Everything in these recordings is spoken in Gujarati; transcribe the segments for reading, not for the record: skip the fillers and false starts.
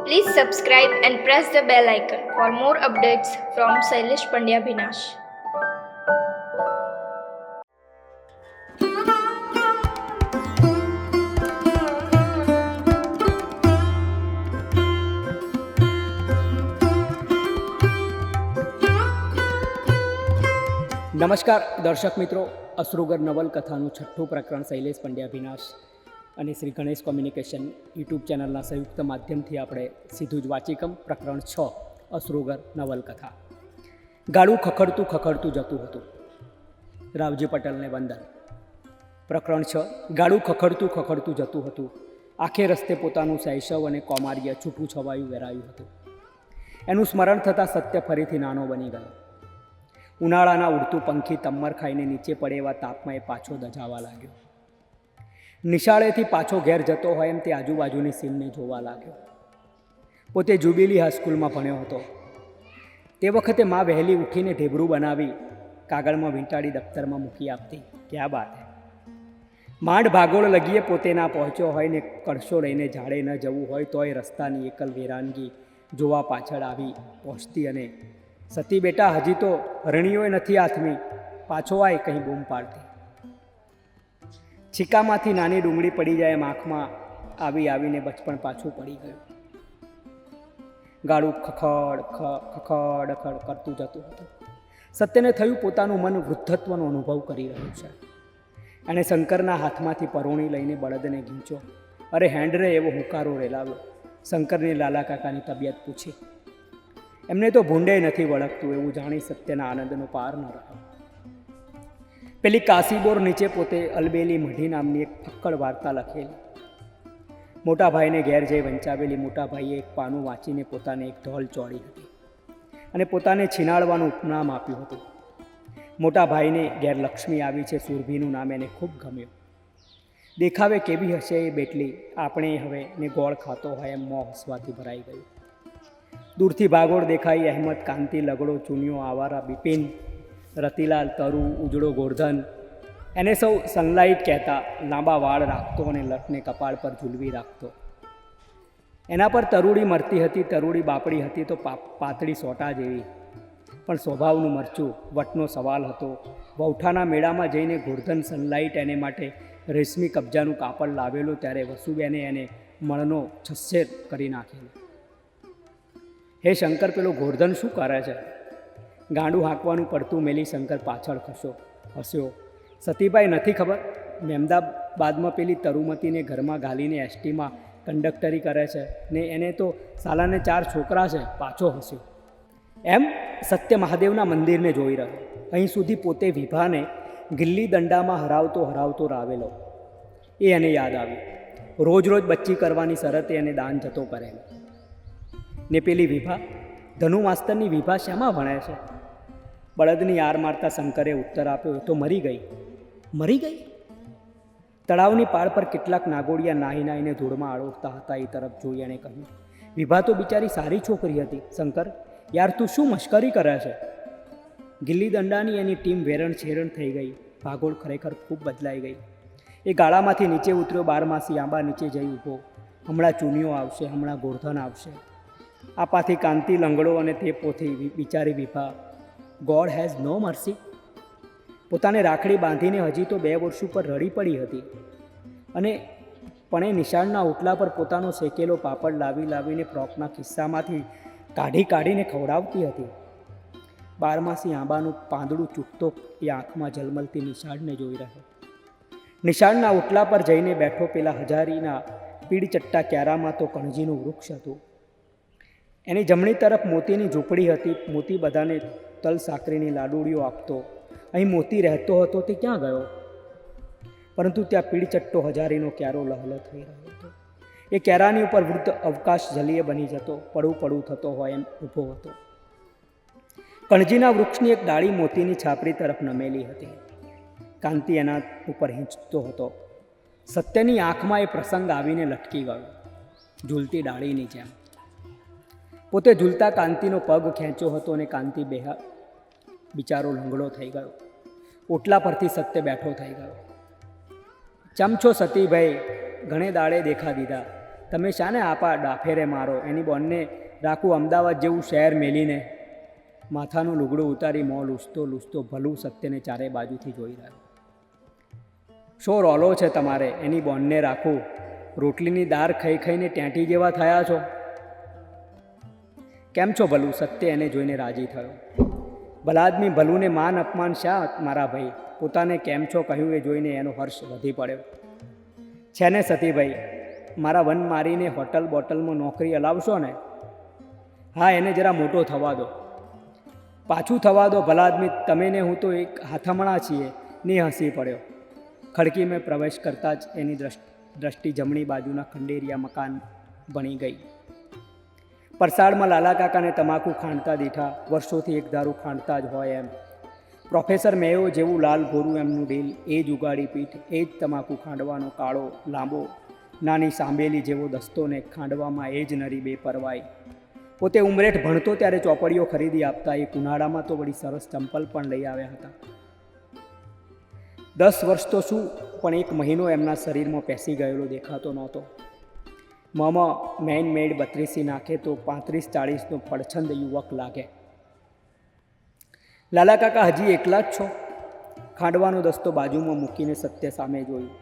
Please subscribe and press the bell icon for more updates from Sailesh Pandya Binash. નમસ્કાર દર્શક મિત્રો, અશ્રુગર નવલકથાનું છઠ્ઠું પ્રકરણ શૈલેષ પંડ્યા વિનાશ અને શ્રી ગણેશ કોમ્યુનિકેશન યુટ્યુબ ચેનલના સંયુક્ત માધ્યમથી આપણે સીધું જ વાંચીકમ પ્રકરણ 6 અશ્રુગર નવલકથા. ગાડું ખખડતું જતું હતું. રાવજી પટેલને વંદન. પ્રકરણ 6. ગાડું ખખડતું જતું હતું. આખે રસ્તે પોતાનું શૈશવ અને કૌમાર્ય છૂટું છવાયું વેરાયું હતું. એનું સ્મરણ થતાં સત્ય ફરીથી નાનો બની ગયો. ઉનાળાના ઉડતું પંખી તમ્મર ખાઈને નીચે પડે એવા તાપમાં એ પાછો દજાવા લાગ્યો. નિશાળેથી પાછો ઘેર જતો હોય એમ તે આજુબાજુની સીમને જોવા લાગ્યો. પોતે જુબિલી હાઈસ્કૂલમાં ભણ્યો હતો. તે વખતે મા વહેલી ઉઠીને ઢેબરું બનાવી કાગળમાં વીંટાળી દફતરમાં મૂકી આપતી. ક્યાં બાત હે! માંડ ભાગોળ લગીએ પોતે ના પહોંચ્યો હોય ને કળશો લઈને ઝાડે ન જવું હોય તોય રસ્તાની એકલ વેરાનગી જોવા પાછળ આવી પહોંચતી અને સતી બેટા, હજી તો હરણીઓએ નથી આથમી, પાછો આય કંઈ બૂમ પાડતી. છીકામાંથી નાની ડુંગળી પડી જાય એમ આંખમાં આવીને બચપણ પાછું પડી ગયું. ગાડું ખખડ કરતું જતું હતું. સત્યને થયું પોતાનું મન વૃદ્ધત્વનો અનુભવ કરી રહ્યું છે. એણે શંકરના હાથમાંથી પરોણી લઈને બળદને ગીંચ્યો. અરે હેન્ડરે એવો હુંકારો રેલાવ્યો. શંકરની લાલા કાકાની તબિયત પૂછી. એમને તો ભૂંડે નથી વળગતું એવું જાણી સત્યના આનંદનો પાર ન રહ્યો. પેલી કાશીબોર નીચે પોતે અલબેલી મઢી નામની એક ફક્કડ વાર્તા લખેલી. મોટા ભાઈને ઘેર જઈ વંચાવેલી. મોટા ભાઈએ એક પાનું વાંચીને પોતાને એક ઢોલ ચોળી હતી અને પોતાને છીનાડવાનું ઉપનામ આપ્યું હતું. મોટા ભાઈને ઘેર લક્ષ્મી આવી છે. સુરભીનું નામ એને ખૂબ ગમ્યું. દેખાવે કેવી હશે એ બેટલી, આપણે હવે ને ગોળ ખાતો હોય એમ મોં હસવાથી ભરાઈ ગયું. દૂરથી ભાગોળ દેખાઈ. અહેમદ, કાંતિ, લગડો, ચુનિયો, આવારા, બિપિન, રતિલાલ, તરુ, ઉજળો, ગોરધન, એને સૌ સનલાઇટ કહેતા. લાંબા વાળ રાખતો અને લટને કપાળ પર ઝૂલવી રાખતો. એના પર તરુડી મરતી હતી. તરુડી બાપડી હતી તો પાતળી સોટા જેવી, પણ સ્વભાવનું મરચું. વટનો સવાલ હતો. વૌઠાના મેળામાં જઈને ગોરધન સનલાઇટ એને માટે રેશમી કબજાનું કાપડ લાવેલું ત્યારે વસુબેને એને મળનો છસ્સેર કરી નાખેલો. હે શંકર, પેલો ગોરધન શું કરે છે? ગાંડું હાંકવાનું પડતું મેલી શંકર પાછળ હસ્યો. સતીભાઈ, નથી ખબર? મહેમદાબાદમાં પેલી તરુમતીને ઘરમાં ગાલીને એસટીમાં કંડક્ટરી કરે છે ને એને તો સાલાને 4 છોકરા છે. પાછો હસ્યો. એમ સત્ય મહાદેવના મંદિરને જોઈ રહ્યો. અહીં સુધી પોતે વિભાને ગિલ્લી દંડામાં હરાવતો રાવેલો. એ એને યાદ આવ્યું. રોજ બચ્ચી કરવાની શરતે એને દાન જતો કરેલો. ને પેલી વિભા, ધનુ માસ્તરની વિભા શામાં ભણે છે? બળદની આર મારતા શંકરે ઉત્તર આપ્યો, એ તો મરી ગઈ. તળાવની પાળ પર કેટલાક નાગોડિયા નાહીને ધૂળમાં આળોટતા હતા. એ તરફ જોઈ એણે કહ્યું, વિભા તો બિચારી સારી છોકરી હતી. શંકર, યાર તું શું મશ્કરી કરે છે? ગિલ્લી દંડાની એની ટીમ વેરણ છેરણ થઈ ગઈ. ભાગોળ ખરેખર ખૂબ બદલાઈ ગઈ. એ ગાળામાંથી નીચે ઉતર્યો. 12માસી આંબા નીચે જઈ ઊભો. હમણાં ચૂનિયો આવશે, હમણાં ગોરધન આવશે. આપાથી કાંતિ, લંગડો અને તે પોથી બિચારી Vibha. God has no mercy. પોતાને રાખડી બાંધીને હજી તો 2 વર્ષ ઉપર રડી પડી હતી અને પણ એ નિશાળના ઓટલા પર પોતાનો શેકેલો પાપડ લાવીને ફ્રોકના ખિસ્સામાંથી કાઢીને ખવડાવતી હતી. 12માસી આંબાનું પાંદડું ચૂંટતો એ આંખમાં ઝલમલતી નિશાળને જોઈ રહ્યો. નિશાળના ઓટલા પર જઈને બેઠો. પેલા હજારીના પીળચટ્ટા ક્યારામાં તો કણજીનું વૃક્ષ હતું. એની જમણી તરફ મોતીની ઝૂંપડી હતી. મોતી બધાને તલ સાકરીની લાડુડીઓ આપતો. અહીં મોતી રહેતો હતો તે ક્યાં ગયો? પરંતુ ત્યાં પીળચટ્ટો હજારીનો ક્યારો લહલ થઈ રહ્યો હતો. એ ક્યારાની ઉપર વૃદ્ધ અવકાશ જલીય બની જતો, પડું થતો હોય એમ ઊભો હતો. કણજીના વૃક્ષની એક ડાળી મોતીની છાપરી તરફ નમેલી હતી. કાંતિ એના ઉપર હીંચતો હતો. સત્યની આંખમાં એ પ્રસંગ આવીને લટકી ગયો, ઝૂલતી ડાળીની જેમ. પોતે ઝૂલતા કાંતિનો પગ ખેંચ્યો હતો અને કાંતિ બિચારો લંગડો થઈ ગયો. ઓટલા પરથી સત્ય બેઠો થઈ ગયો. ચમછો સતીભાઈ, ઘણે દાડે દેખા દીધા. તમે શાને આપા ડાફેરે મારો. એની બોનને રાખું અમદાવાદ જેવું શહેર મેલીને. માથાનું લુગડું ઉતારી મોં લૂછતો લૂછતો ભલું સત્યને ચારે બાજુથી જોઈ રહ્યો. શો રોલો છે તમારે? એની બોનને રાખું. રોટલીની દાળ ખાઈ ખાઈને ટેંટી જેવા થયા છો. કેમ છો ભલું? સત્ય એને જોઈને રાજી થયો. ભલા આદમી ભલુંને માન અપમાન શા મારા ભાઈ? પોતાને કેમ છો કહ્યું એ જોઈને એનો હર્ષ વધી પડ્યો. છે ને સતીભાઈ, મારા વન મારીને હોટલ બોટલમાં નોકરી અલાવશો ને? હા, એને જરા મોટો થવા દો, પાછું થવા દો. ભલા આદમી તમે ને હું તો એક હાથમણા છીએ. ની હસી પડ્યો. ખડકીમાં પ્રવેશ કરતાં જ એની દ્રષ્ટિ જમણી બાજુના ખંડેરિયા મકાન બની ગઈ. પરસાળમાં લાલા કાકાને તમાકુ ખાંડતા દીઠા. વર્ષોથી એક દારૂ ખાંડતા જ હોય એમ. પ્રોફેસર મેયો જેવું લાલ ગોરું એમનું ડીલ. એ જ ઉગાડી પીઠ, એ જ તમાકુ ખાંડવાનો કાળો લાંબો નાની સાંભેલી જેવો દસ્તોને ખાંડવામાં એ જ નરી બેપરવાઈ. પોતે ઉમરેઠ ભણતો ત્યારે ચોપડીઓ ખરીદી આપતા. એક ઉનાળામાં તો વળી સરસ ચંપલ પણ લઈ આવ્યા હતા. 10 વર્ષ તો શું, પણ 1 મહિનો એમના શરીરમાં પેસી ગયેલો દેખાતો નહોતો. મોમાં મેઇન મેડ 32 નાખે તો 35-40નો પડછંદ યુવક લાગે. લાલા કાકા હજી એકલા જ છો? ખાંડવાનો દસ્તો બાજુમાં મૂકીને સત્ય સામે જોયું.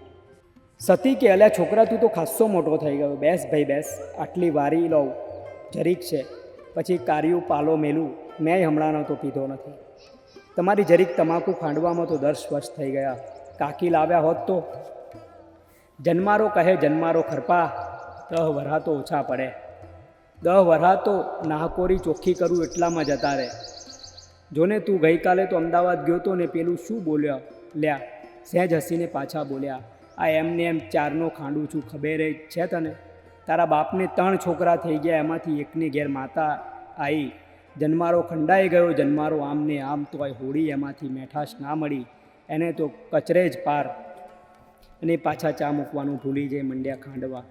સતી કે અલ્યા છોકરા, તું તો ખાસ્સો મોટો થઈ ગયો. બેસ ભાઈ બેસ, આટલી વારી લઉં જરીક છે, પછી કાર્યું પાલો મેલું. મેં હમણાંનો તો પીધો નથી. તમારી જરીક તમાકુ ખાંડવામાં તો 10 વર્ષ થઈ ગયા. કાકી લાવ્યા હોત તો. જન્મારો કહે જન્મારો ખરપા, 10 વરહા તો ઓછા પડે. 10 વરહા તો નાહકોરી ચોખ્ખી કરું એટલામાં જતા રહે. જોને તું ગઈકાલે તો અમદાવાદ ગયો તો ને પેલું શું બોલ્યો લ્યા? સહેજ હસીને પાછા બોલ્યા, આ એમને એમ 4નો ખાંડું છું, ખબર છે તને? તારા બાપને 3 છોકરા થઈ ગયા, એમાંથી એકને ઘેર માતા આવી. જન્મારો ખંડાઈ ગયો. જન્મારો આમને આમ તો હોળી એમાંથી મેઠાશ ના મળી. એને તો કચરે જ પાર. અને પાછા ચા મૂકવાનું ભૂલી જઈ મંડ્યા ખાંડવા.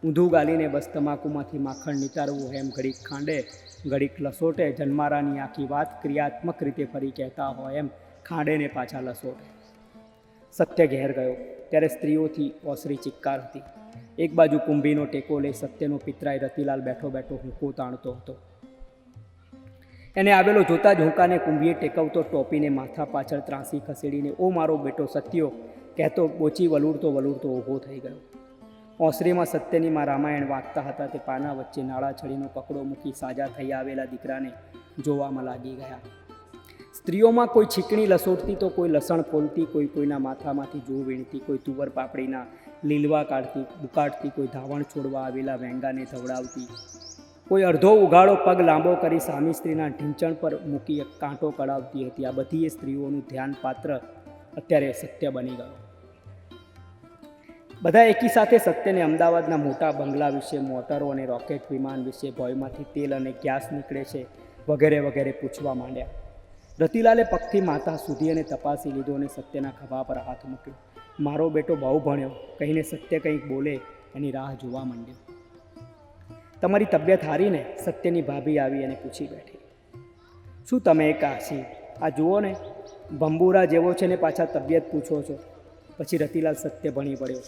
ઊંધું ગાલીને બસ તમાકુમાંથી માખણ નિતારવું એમ ઘડીક ખાંડે ઘડીક લસોટે. જન્મારાની આખી વાત ક્રિયાત્મક રીતે ફરી કહેતા હોય એમ ખાંડે ને પાછા લસોટે. સત્ય ઘેર ગયો ત્યારે સ્ત્રીઓથી ઓસરી ચિક્કાર હતી. એક બાજુ કુંભીનો ટેકો લઈ સત્યનો પિતરાઈ રતિલાલ બેઠો બેઠો હુંકો તાણતો હતો. એને આવેલો જોતા જ હુંકાને કુંભીએ ટેકવતો ટોપીને માથા પાછળ ત્રાંસી ખસેડીને, ઓ મારો બેટો સત્યો કહેતો બોચી વલૂરતો ઊભો થઈ ગયો. ઓસરીમાં સત્યની માં રામાયણ વાંચતા હતા. તે પાના વચ્ચે નાળા છડીનો કકડો મૂકી સાજા થઈ આવેલા દીકરાને જોવામાં લાગી ગયા. સ્ત્રીઓમાં કોઈ છીકણી લસોટતી તો કોઈ લસણ ફોલતી, કોઈ કોઈના માથામાંથી જૂ વીણતી, કોઈ તુવર પાપડીના લીલવા કાઢતી બુકાડતી, કોઈ ધાવણ છોડવા આવેલા વેંગાને ધવડાવતી, કોઈ અડધો ઉઘાડો પગ લાંબો કરી સામી સ્ત્રીના ઢીંચણ પર મૂકી કાંટો કઢાવતી હતી. આ બધી સ્ત્રીઓનું ધ્યાન પાત્ર અત્યારે સત્ય બની ગયો. બધા એકી સાથે સત્યને અમદાવાદના મોટા બંગલા વિશે, મોટરો અને રોકેટ વિમાન વિશે, ભોયમાંથી તેલ અને ગેસ નીકળે છે વગેરે વગેરે પૂછવા માંડ્યા. રતિલાલે પગથી માથા સુધી અને તપાસી લીધો અને સત્યના ખભા પર હાથ મૂક્યો. મારો બેટો બહુ ભણ્યો કહીને સત્ય કંઈક બોલે એની રાહ જોવા માંડ્યો. તમારી તબિયત હારી ને? સત્યની ભાભી આવી અને પૂછી બેઠી. શું તમે એક આશી આ જુઓ ને, ભંબુરા જેવો છે ને પાછા તબિયત પૂછો છો? પછી રતિલાલ સત્ય ભણી પડ્યો.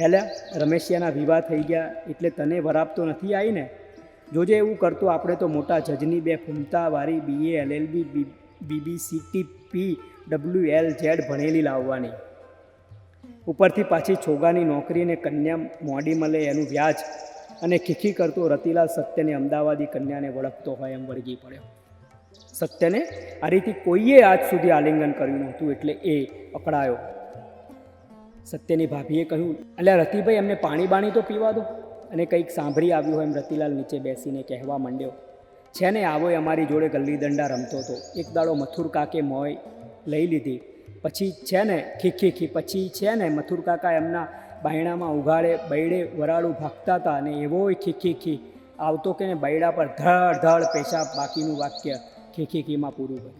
હેલ્યા, રમેશિયાના વિવાહ થઈ ગયા એટલે તને વરાપ તો નથી આવી ને? જોજે એવું કરતો આપણે તો મોટા જજની 2 ફૂમતાવાળી BA LLB BBCT PWLZ ભણેલી લાવવાની. ઉપરથી પાછી છોગાની નોકરી ને કન્યા મોડી મળે એનું વ્યાજ. અને ખીખી કરતો રતિલાલ સત્યને અમદાવાદી કન્યાને વળગતો હોય એમ વળગી પડ્યો. સત્યને આ રીતે કોઈએ આજ સુધી આલિંગન કર્યું નહોતું એટલે એ અકળાયો. સત્યની ભાભીએ કહ્યું, અલ્યા રતિભાઈ, એમને પાણી બાણી તો પીવા દો. અને કંઈક સાંભળી આવ્યું હોય એમ રતિલાલ નીચે બેસીને કહેવા માંડ્યો, છે ને આવો અમારી જોડે ગલ્લી દંડા રમતો હતો. એક દાડો મથુર કાકે મોય લઈ લીધી. પછી છે ને ખીખી પછી છે ને મથુર કાકા એમના બાયણામાં ઉઘાડે બૈડે વરાળું ભાગતા હતા અને એવો ખીખી આવતો કે ને બૈડા પર ધડ ધડ પેશાબ. બાકીનું વાક્ય ખીખીમાં પૂરું કર્યું.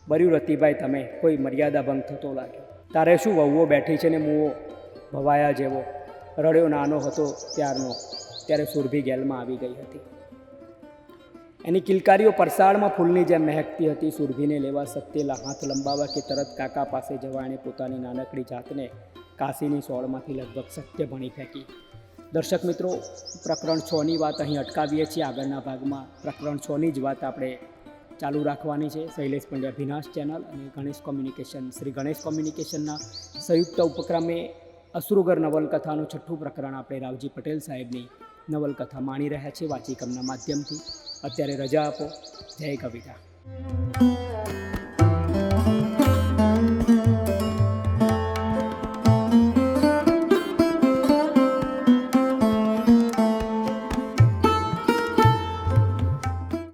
બર્યું રતિભાઈ, તમે કોઈ મર્યાદા ભંગ થતો લાગ્યો. તારે શું વહુઓ બેઠી છે ને મુઓ ભવાયા જેવો? રડ્યો નાનો હતો ત્યારનો. ત્યારે સુરભી ગેલમાં આવી ગઈ હતી. એની કિલકારીઓ પરસાળમાં ફૂલની જેમ મહેકતી હતી. સુરભીને લેવા સત્યેલા હાથ લંબાવા કે તરત કાકા પાસે જવા એણે પોતાની નાનકડી જાતને કાશીની સોળમાંથી લગભગ સત્ય ભણી ફેંકી. દર્શક મિત્રો, પ્રકરણ 6ની વાત અહીં અટકાવીએ છીએ. આગળના ભાગમાં પ્રકરણ 6ની જ વાત આપણે ચાલુ રાખવાની છે. શૈલેષ પંડ્યા ભીનાશ ચેનલ અને ગણેશ કોમ્યુનિકેશન, શ્રી ગણેશ કોમ્યુનિકેશનના સંયુક્ત ઉપક્રમે અશ્રુગર નવલકથાનું 6થું પ્રકરણ આપણે રાવજી પટેલ સાહેબની નવલકથા માણી રહ્યા છીએ વાચિકમના માધ્યમથી. અત્યારે રજા આપો. જય કવિતા.